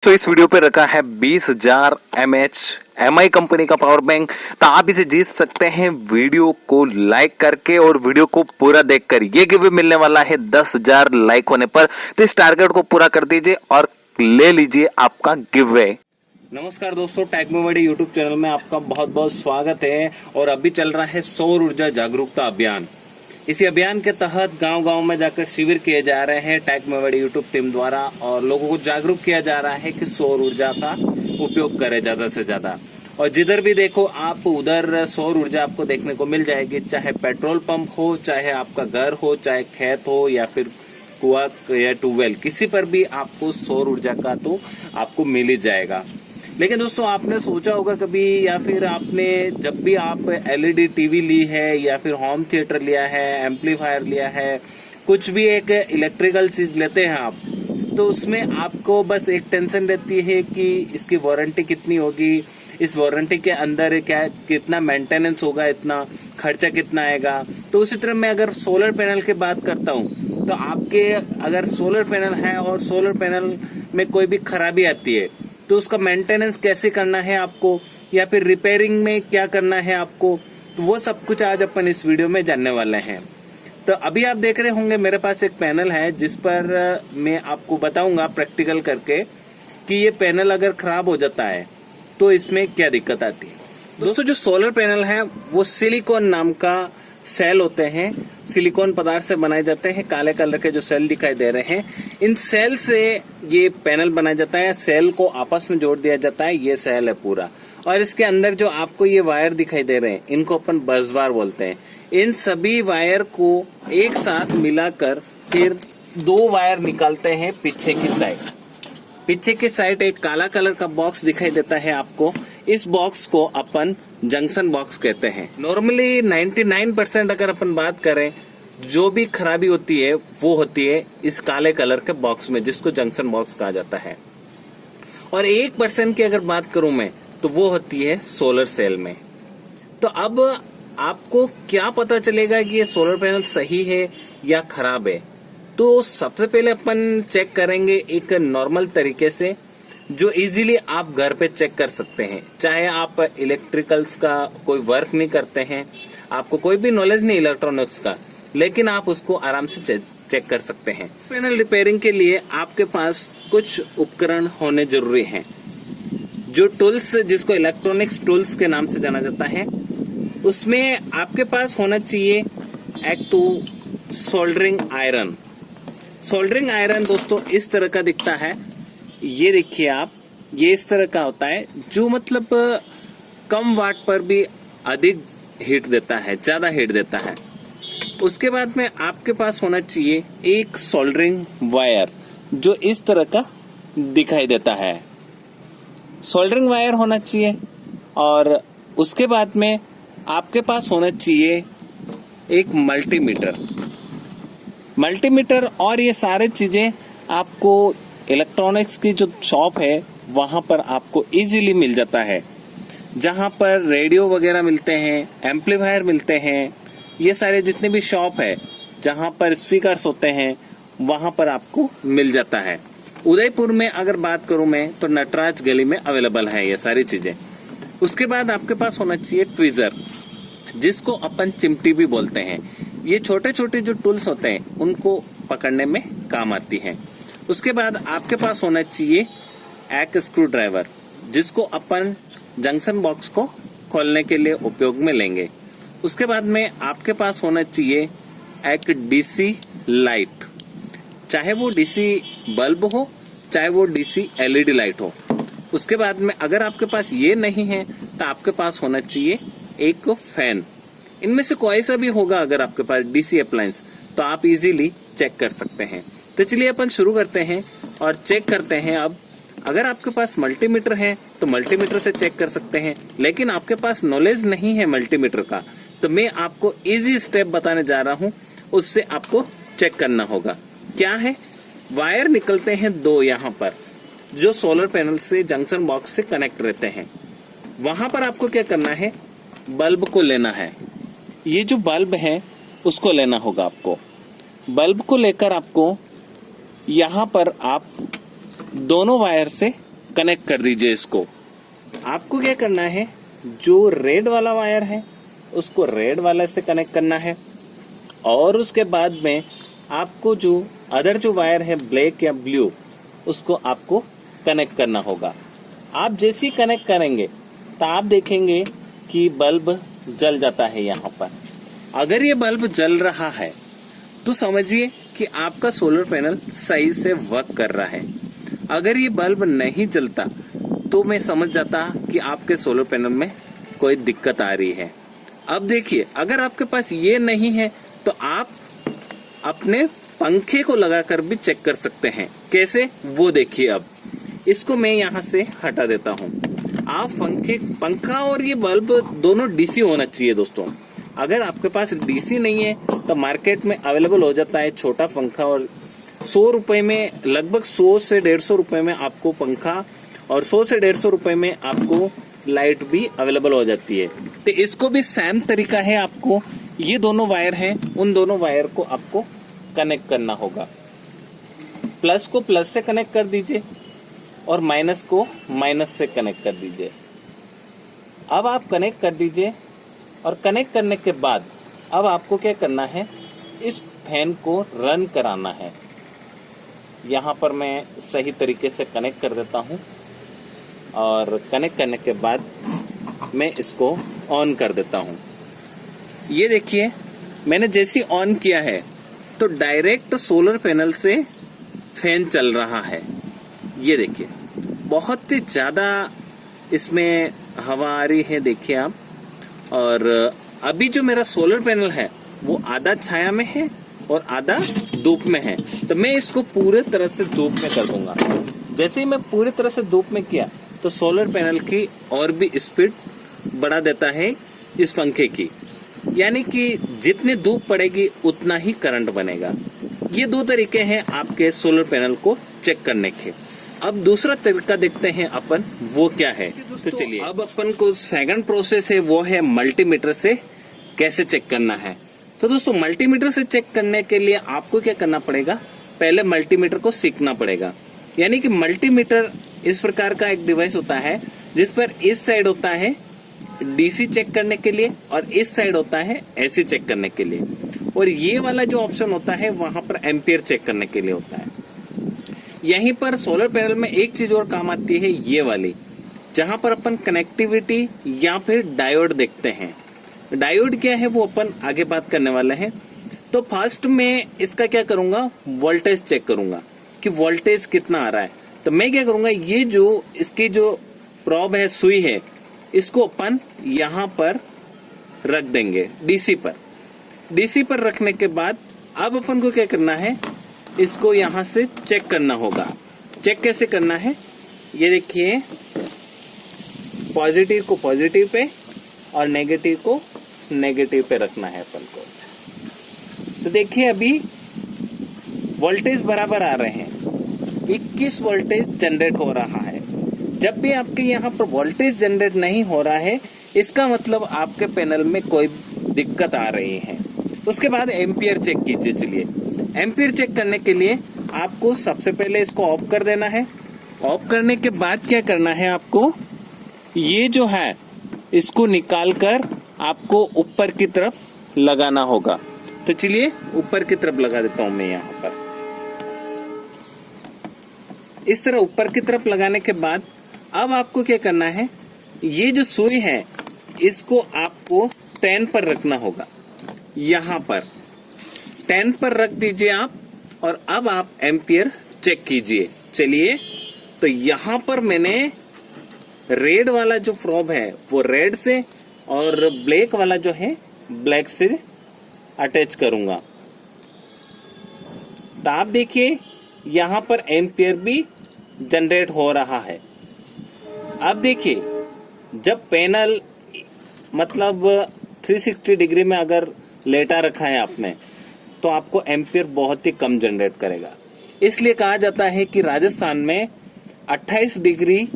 दोस्तों इस वीडियो पे रखा है 20,000 mAh MI कंपनी का पावर बैंक। तो आप इसे जीत सकते हैं वीडियो को लाइक करके और वीडियो को पूरा देखकर। ये गिव मिलने वाला है 10,000 लाइक होने पर। तो इस टारगेट को पूरा कर दीजिए और ले लीजिए आपका गिव अवे। नमस्कार दोस्तों, टेक्नोमेडी यूट्यूब चैनल में आपका बहुत बहुत स्वागत है। और अभी चल रहा है सौर ऊर्जा जागरूकता अभियान। इसी अभियान के तहत गांव-गांव में जाकर शिविर किए जा रहे हैं टेक्नोमेडी यूट्यूब टीम द्वारा, और लोगों को जागरूक किया जा रहा है कि सौर ऊर्जा का उपयोग करें ज्यादा से ज्यादा। और जिधर भी देखो आप उधर सौर ऊर्जा आपको देखने को मिल जाएगी, चाहे पेट्रोल पंप हो, चाहे आपका घर हो, चाहे खेत हो, या फिर कुआं या ट्यूबवेल, किसी पर भी आपको सौर ऊर्जा का तो आपको मिल ही जाएगा। लेकिन दोस्तों आपने सोचा होगा कभी, या फिर आपने जब भी आप एलईडी टीवी ली है, या फिर होम थिएटर लिया है, एम्पलीफायर लिया है, कुछ भी एक इलेक्ट्रिकल चीज लेते हैं आप, तो उसमें आपको बस एक टेंशन रहती है कि इसकी वारंटी कितनी होगी, इस वारंटी के अंदर क्या कितना मेंटेनेंस होगा, इतना खर्चा कितना आएगा। तो उसी तरह मैं अगर सोलर पैनल की बात करता हूँ, तो आपके अगर सोलर पैनल है और सोलर पैनल में कोई भी खराबी आती है, तो उसका मेंटेनेंस कैसे करना है आपको, या फिर रिपेयरिंग में क्या करना है आपको, तो वो सब कुछ आज अपन इस वीडियो में जानने वाले हैं। तो अभी आप देख रहे होंगे मेरे पास एक पैनल है, जिस पर मैं आपको बताऊंगा प्रैक्टिकल करके कि ये पैनल अगर खराब हो जाता है तो इसमें क्या दिक्कत आती है। दोस्तों जो सोलर पैनल है वो सिलिकॉन नाम का सेल होते हैं, सिलिकॉन पदार्थ से बनाए जाते हैं। काले कलर के जो सेल दिखाई दे रहे हैं, इन सेल से ये पैनल बनाया जाता है। सेल को आपस में जोड़ दिया जाता है, ये सेल है पूरा। और इसके अंदर जो आपको ये वायर दिखाई दे रहे हैं, इनको अपन बसबार बोलते हैं। इन सभी वायर को एक साथ मिलाकर फिर दो वायर निकालते हैं पीछे की साइड। पीछे की साइड एक काला कलर का बॉक्स दिखाई देता है आपको। इस बॉक्स को अपन जंक्शन बॉक्स कहते हैं। नॉर्मली 99% अगर अपन बात करें, जो भी खराबी होती है वो होती है इस काले कलर के बॉक्स में, जिसको जंक्शन बॉक्स कहा जाता है। और 1% की अगर बात करूं मैं, तो वो होती है सोलर सेल में। तो अब आपको क्या पता चलेगा कि ये सोलर पैनल सही है या खराब है? तो सबसे पहले अपन चेक करेंगे एक नॉर्मल तरीके से, जो इजीली आप घर पे चेक कर सकते हैं। चाहे आप इलेक्ट्रिकल्स का कोई वर्क नहीं करते हैं, आपको कोई भी नॉलेज नहीं इलेक्ट्रॉनिक्स का, लेकिन आप उसको आराम से चेक कर सकते हैं। पैनल रिपेयरिंग के लिए आपके पास कुछ उपकरण होने जरूरी हैं। जो टूल्स, जिसको इलेक्ट्रॉनिक्स टूल्स के नाम से जाना जाता है, उसमें आपके पास होना चाहिए एक तो सोल्डरिंग आयरन। सोल्डरिंग आयरन दोस्तों इस तरह का दिखता है, ये देखिए आप, ये इस तरह का होता है, जो मतलब कम वाट पर भी अधिक हीट देता है, ज्यादा हीट देता है। उसके बाद में आपके पास होना चाहिए एक सोल्डरिंग वायर, जो इस तरह का दिखाई देता है। सोल्डरिंग वायर होना चाहिए। और उसके बाद में आपके पास होना चाहिए एक मल्टीमीटर। और ये सारे चीजें आपको इलेक्ट्रॉनिक्स की जो शॉप है वहां पर आपको इजीली मिल जाता है, जहां पर रेडियो वगैरह मिलते हैं, एम्पलीफायर मिलते हैं। ये सारे जितने भी शॉप है जहां पर स्पीकर्स होते हैं, वहां पर आपको मिल जाता है। उदयपुर में अगर बात करूं मैं, तो नटराज गली में अवेलेबल है ये सारी चीजें। उसके बाद आपके पास होना चाहिए ट्वीजर, जिसको अपन चिमटी भी बोलते हैं। ये छोटे छोटे जो टूल्स होते हैं उनको पकड़ने में काम आती है। उसके बाद आपके पास होना चाहिए एक स्क्रू ड्राइवर, जिसको अपन जंक्शन बॉक्स को खोलने के लिए उपयोग में लेंगे। उसके बाद में आपके पास होना चाहिए एक डीसी लाइट, चाहे वो डीसी बल्ब हो, चाहे वो डीसी एलईडी लाइट हो। उसके बाद में अगर आपके पास ये नहीं है, तो आपके पास होना चाहिए एक फैन। इनमें से कोई सा भी होगा अगर आपके पास डीसी अप्लायंस, तो आप इजीली चेक कर सकते हैं। तो चलिए अपन शुरू करते हैं और चेक करते हैं। अब अगर आपके पास मल्टीमीटर है तो मल्टीमीटर से चेक कर सकते हैं, लेकिन आपके पास नॉलेज नहीं है मल्टीमीटर का, तो मैं आपको इजी स्टेप बताने जा रहा हूं, उससे आपको चेक करना होगा। क्या है, वायर निकलते हैं दो यहाँ पर, जो सोलर पैनल से जंक्शन बॉक्स से कनेक्ट रहते हैं। वहां पर आपको क्या करना है, बल्ब को लेना है। ये जो बल्ब है उसको लेना होगा आपको। बल्ब को लेकर आपको यहाँ पर आप दोनों वायर से कनेक्ट कर दीजिए इसको। आपको क्या करना है, जो रेड वाला वायर है उसको रेड वाले से कनेक्ट करना है, और उसके बाद में आपको जो अदर जो वायर है ब्लैक या ब्लू उसको आपको कनेक्ट करना होगा। आप जैसे ही कनेक्ट करेंगे तो आप देखेंगे कि बल्ब जल जाता है यहाँ पर। अगर ये बल्ब जल रहा है तो समझिए कि आपका सोलर पैनल सही से वर्क कर रहा है। अगर ये बल्ब नहीं जलता तो मैं समझ जाता कि आपके सोलर पैनल में कोई दिक्कत आ रही है। अब देखिए, अगर आपके पास ये नहीं है तो आप अपने पंखे को लगाकर भी चेक कर सकते हैं। कैसे, वो देखिए। अब इसको मैं यहाँ से हटा देता हूँ। आप पंखा और ये बल्ब दोनों डीसी होना चाहिए दोस्तों। अगर आपके पास डीसी नहीं है तो मार्केट में अवेलेबल हो जाता है छोटा पंखा, और 100 रुपए में, लगभग 100 से 150 रुपए में आपको पंखा, और 100 से 150 रुपए में आपको लाइट भी अवेलेबल हो जाती है। तो इसको भी सेम तरीका है। आपको ये दोनों वायर हैं, उन दोनों वायर को आपको कनेक्ट करना होगा। प्लस को प्लस से कनेक्ट कर दीजिए और माइनस को माइनस से कनेक्ट कर दीजिए। अब आप कनेक्ट कर दीजिए, और कनेक्ट करने के बाद अब आपको क्या करना है, इस फैन को रन कराना है। यहाँ पर मैं सही तरीके से कनेक्ट कर देता हूँ, और कनेक्ट करने के बाद मैं इसको ऑन कर देता हूँ। ये देखिए, मैंने जैसे ऑन किया है तो डायरेक्ट सोलर पैनल से फैन चल रहा है। ये देखिए, बहुत ही ज्यादा इसमें हवा आ रही है, देखिए आप। और अभी जो मेरा सोलर पैनल है वो आधा छाया में है और आधा धूप में है, तो मैं इसको पूरे तरह से धूप में कर दूंगा। जैसे ही मैं पूरी तरह से धूप में किया तो सोलर पैनल की और भी स्पीड बढ़ा देता है इस पंखे की, यानी कि जितनी धूप पड़ेगी उतना ही करंट बनेगा। ये दो तरीके हैं आपके सोलर पैनल को चेक करने के। अब दूसरा तरीका देखते हैं अपन, वो क्या है। तो चलिए, अब अपन को सेकंड प्रोसेस है, वो है मल्टीमीटर से कैसे चेक करना है। तो दोस्तों, मल्टीमीटर से चेक करने के लिए आपको क्या करना पड़ेगा, पहले मल्टीमीटर को सीखना पड़ेगा। यानी कि मल्टीमीटर इस प्रकार का एक डिवाइस होता है जिस पर इस साइड होता है डीसी चेक करने के लिए और इस साइड होता है एसी चेक करने के लिए, और ये वाला जो ऑप्शन होता है वहां पर एम्पियर चेक करने के लिए होता है। यहीं पर सोलर पैनल में एक चीज और काम आती है, ये वाली, जहां पर अपन कनेक्टिविटी या फिर डायोड देखते हैं। डायोड क्या है वो अपन आगे बात करने वाले हैं। तो फर्स्ट में इसका क्या करूंगा, वोल्टेज चेक करूंगा कि वोल्टेज कितना आ रहा है। तो मैं क्या करूंगा, ये जो इसकी जो प्रोब है, सुई है, इसको अपन यहां पर रख देंगे डीसी पर। डीसी पर रखने के बाद अब अपन को क्या करना है, इसको यहां से चेक करना होगा। चेक कैसे करना है, ये देखिए, पॉजिटिव को पॉजिटिव पे और नेगेटिव को नेगेटिव पे रखना है अपन को। तो देखिए, अभी वोल्टेज बराबर आ रहे हैं, 21 वोल्टेज जनरेट हो रहा है। जब भी आपके यहाँ पर वोल्टेज जनरेट नहीं हो रहा है, इसका मतलब आपके पैनल में कोई दिक्कत आ रही है। उसके बाद एम्पियर चेक कीजिए। चलिए, एम्पियर चेक करने के लिए आपको सबसे पहले इसको ऑफ कर देना है। ऑफ करने के बाद क्या करना है, आपको ये जो है इसको निकाल कर आपको ऊपर की तरफ लगाना होगा। तो चलिए, ऊपर की तरफ लगा देता हूं मैं यहाँ पर। इस तरह ऊपर की तरफ लगाने के बाद अब आपको क्या करना है, ये जो सुई है इसको आपको 10 पर रखना होगा। यहाँ पर 10 पर रख दीजिए आप, और अब आप एम्पियर चेक कीजिए। चलिए, तो यहाँ पर मैंने रेड वाला जो प्रोब है वो रेड से, और ब्लैक वाला जो है ब्लैक से अटैच करूंगा। तो आप देखिए, यहाँ पर एम्पियर भी जनरेट हो रहा है। अब देखिए, जब पैनल मतलब 360 डिग्री में अगर लेटा रखा है आपने, तो आपको एम्पियर बहुत ही कम जनरेट करेगा। इसलिए कहा जाता है कि राजस्थान में 28 डिग्री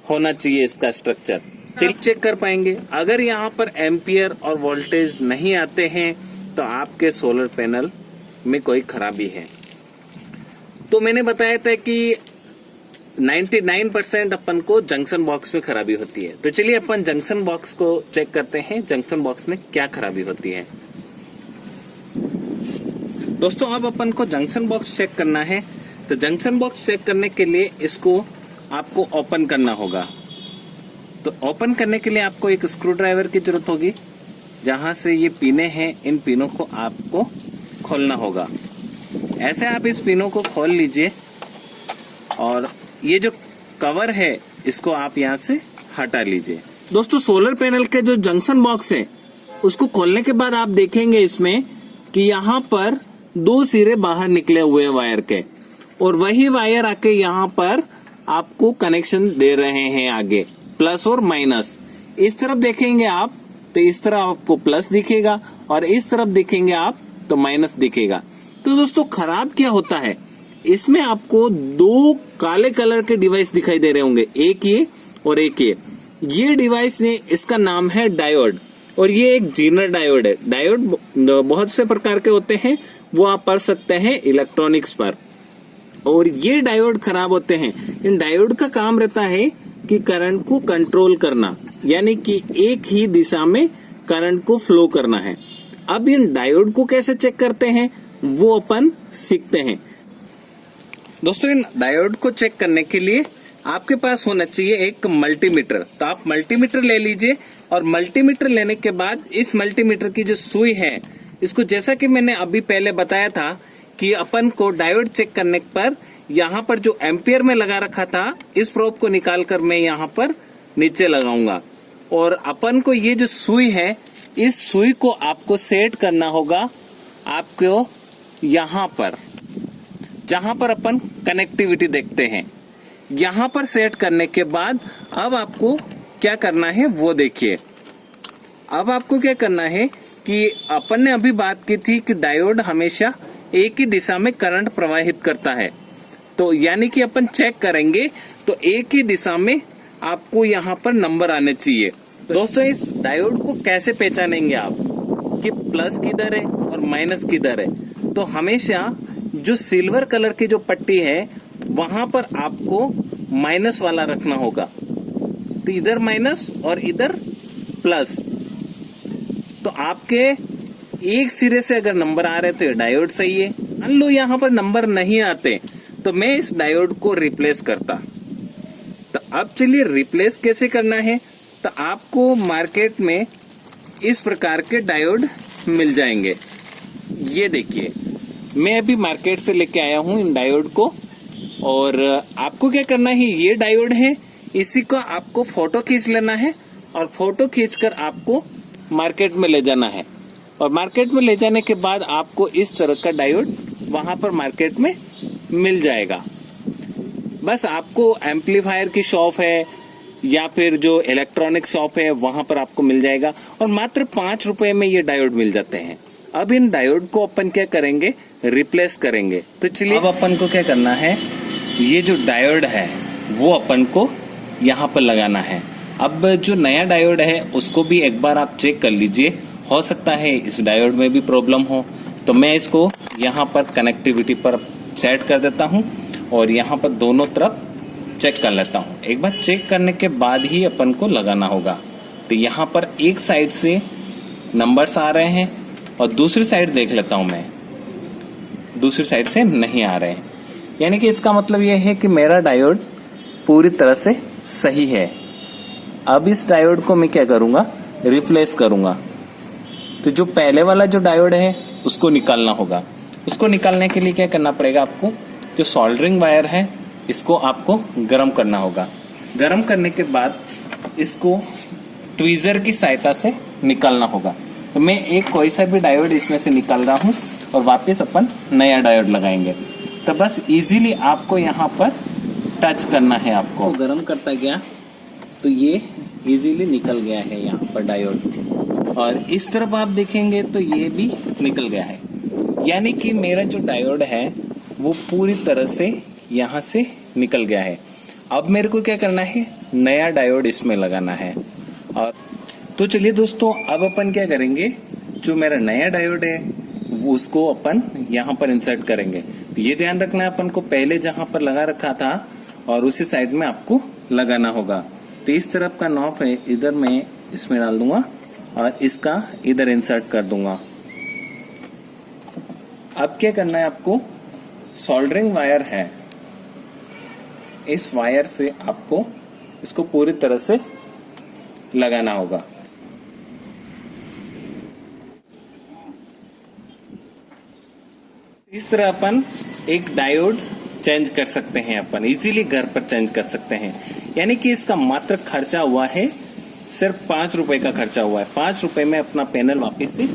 होना चाहिए इसका स्ट्रक्चर। चेक कर पाएंगे। अगर यहाँ पर एम्पियर और वोल्टेज नहीं आते हैं तो आपके सोलर पैनल में कोई खराबी है। तो मैंने बताया था कि 99% अपन को जंक्शन बॉक्स में खराबी होती है। तो चलिए अपन जंक्शन बॉक्स को चेक करते हैं, जंक्शन बॉक्स में क्या खराबी होती है। दोस्तों अब अपन को जंक्शन बॉक्स चेक करना है। तो जंक्शन बॉक्स चेक करने के लिए इसको आपको ओपन करना होगा। तो ओपन करने के लिए आपको एक स्क्रू ड्राइवर की जरूरत होगी। जहां से ये पिने हैं, इन पिनों को आपको खोलना होगा। ऐसे आप इस पिनों को खोल लीजिए और ये जो कवर है इसको आप यहाँ से हटा लीजिए। दोस्तों सोलर पैनल के जो जंक्शन बॉक्स है उसको खोलने के बाद आप देखेंगे इसमें कि यहाँ पर 2 सिरे बाहर निकले हुए हैं वायर के, और वही वायर आके यहाँ पर आपको कनेक्शन दे रहे हैं आगे, प्लस और माइनस। इस तरफ देखेंगे आप तो इस तरफ आपको प्लस दिखेगा और इस तरफ देखेंगे आप तो माइनस दिखेगा। तो दोस्तों खराब क्या होता है, इसमें आपको 2 काले कलर के डिवाइस दिखाई दे रहे होंगे, एक ये और एक ये डिवाइस है, इसका नाम है डायोड, और ये एक जीनर डायोड है। डायोड बहुत से प्रकार के होते हैं, वो आप पढ़ सकते हैं इलेक्ट्रॉनिक्स पर। और ये डायोड खराब होते हैं। इन डायोड का काम रहता है कि करंट को कंट्रोल करना, यानी कि एक ही दिशा में करंट को फ्लो करना है। अब इन डायोड को कैसे चेक करते हैं वो अपन सीखते हैं। दोस्तों इन डायोड को चेक करने के लिए आपके पास होना चाहिए एक मल्टीमीटर। तो आप मल्टीमीटर ले लीजिए, और मल्टीमीटर लेने के बाद इस मल्टीमीटर की जो सुई है इसको, जैसा कि मैंने अभी पहले बताया था कि अपन को डायोड चेक करने पर यहाँ पर जो एम्पियर में लगा रखा था, इस प्रोब को निकाल कर मैं यहाँ पर नीचे लगाऊंगा, और अपन को ये जो सुई है इस सुई को आपको सेट करना होगा आपको यहाँ पर, जहां पर अपन कनेक्टिविटी देखते हैं। यहां पर सेट करने के बाद अब आपको क्या करना है वो देखिए। अब आपको क्या करना है कि अपन ने अभी बात की थी कि डायोड हमेशा एक ही दिशा में करंट प्रवाहित करता है। तो यानी कि अपन चेक करेंगे तो एक ही दिशा में आपको यहाँ पर नंबर आने चाहिए। दोस्तों इस डायोड को कैसे पहचानेंगे आप कि प्लस किधर है और माइनस किधर है? तो हमेशा जो सिल्वर कलर की जो पट्टी है वहां पर आपको माइनस वाला रखना होगा। तो इधर माइनस और इधर प्लस। तो आपके एक सिरे से अगर नंबर आ रहे तो डायोड सही है। मान लो यहाँ पर नंबर नहीं आते तो मैं इस डायोड को रिप्लेस करता। तो अब चलिए रिप्लेस कैसे करना है। तो आपको मार्केट में इस प्रकार के डायोड मिल जाएंगे। ये देखिए मैं अभी मार्केट से लेके आया हूं इन डायोड को, और आपको क्या करना है, ये डायोड है, इसी को आपको फोटो खींच लेना है, और फोटो खींचकर आपको मार्केट में ले जाना है। और मार्केट में ले जाने के बाद आपको इस तरह का डायोड वहां पर मार्केट में मिल जाएगा। बस आपको एम्पलीफायर की शॉप है या फिर जो इलेक्ट्रॉनिक शॉप है वहां पर आपको मिल जाएगा, और मात्र 5 रुपए में ये डायोड मिल जाते हैं। अब इन डायोड को अपन क्या करेंगे, रिप्लेस करेंगे। तो चलिए अब अपन को क्या करना है, ये जो डायोड है वो अपन को यहाँ पर लगाना है। अब जो नया डायोड है उसको भी एक बार आप चेक कर लीजिए, हो सकता है इस डायोड में भी प्रॉब्लम हो। तो मैं इसको यहाँ पर कनेक्टिविटी पर सेट कर देता हूँ और यहाँ पर दोनों तरफ चेक कर लेता हूँ। एक बार चेक करने के बाद ही अपन को लगाना होगा। तो यहाँ पर एक साइड से नंबर्स आ रहे हैं और दूसरी साइड देख लेता हूँ मैं, दूसरी साइड से नहीं आ रहे हैं, यानी कि इसका मतलब यह है कि मेरा डायोड पूरी तरह से सही है। अब इस डायोड को मैं क्या करूंगा, रिप्लेस करूंगा। तो जो पहले वाला जो डायोड है उसको निकालना होगा। उसको निकालने के लिए क्या करना पड़ेगा, आपको जो सोल्डरिंग वायर है इसको आपको गर्म करना होगा। गर्म करने के बाद इसको ट्वीजर की सहायता से निकालना होगा। तो मैं एक कोई सा भी डायोड इसमें से निकाल रहा हूं और वापस अपन नया डायोड लगाएंगे। तो बस इजीली आपको यहाँ पर टच करना है। आपको गर्म करता गया तो ये इजीली निकल गया है यहाँ पर डायोड, और इस तरफ आप देखेंगे तो ये भी निकल गया है। यानी कि मेरा जो डायोड है वो पूरी तरह से यहाँ से निकल गया है। अब मेरे को क्या करना है, नया डायोड इसमें लगाना है। और तो चलिए दोस्तों, अब अपन क्या करेंगे, जो मेरा नया डायोड है वो उसको अपन यहाँ पर इंसर्ट करेंगे। तो ये ध्यान रखना है अपन को, पहले जहां पर लगा रखा था और उसी साइड में आपको लगाना होगा। तो इस तरफ का नॉब है, इधर मैं इसमें डाल दूंगा और इसका इधर इंसर्ट कर दूंगा। अब क्या करना है आपको, सोल्डरिंग वायर है, इस वायर से आपको इसको पूरी तरह से लगाना होगा। इस तरह अपन एक डायोड चेंज कर सकते हैं, अपन इजीली घर पर चेंज कर सकते हैं। यानी कि इसका मात्र खर्चा हुआ है सिर्फ 5 रुपए का खर्चा हुआ है। 5 रुपए में अपना पैनल वापस से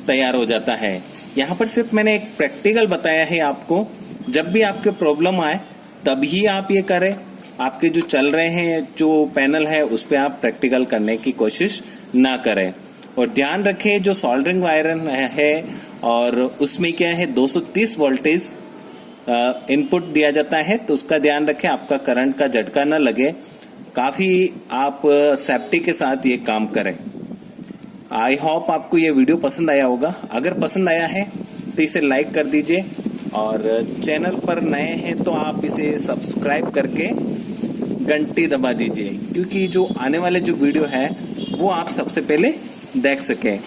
तैयार हो जाता है। यहाँ पर सिर्फ मैंने एक प्रैक्टिकल बताया है आपको। जब भी आपके प्रॉब्लम आए तभी आप ये करें। आपके जो चल रहे हैं जो पैनल है उस पर आप प्रैक्टिकल करने की कोशिश ना करें। और ध्यान रखें जो सोल्डरिंग वायर है और उसमें क्या है 230 वोल्टेज इनपुट दिया जाता है, तो उसका ध्यान रखें आपका करंट का झटका न लगे। काफी आप सेफ्टी के साथ ये काम करें। आई होप आपको ये वीडियो पसंद आया होगा। अगर पसंद आया है तो इसे लाइक कर दीजिए और चैनल पर नए हैं तो आप इसे सब्सक्राइब करके घंटी दबा दीजिए, क्योंकि जो आने वाले जो वीडियो है वो आप सबसे पहले देख सकें।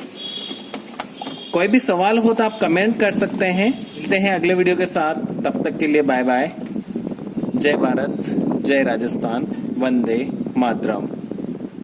कोई भी सवाल हो तो आप कमेंट कर सकते हैं। मिलते हैं अगले वीडियो के साथ, तब तक के लिए बाय बाय। जय भारत, जय राजस्थान, वंदे मातरम।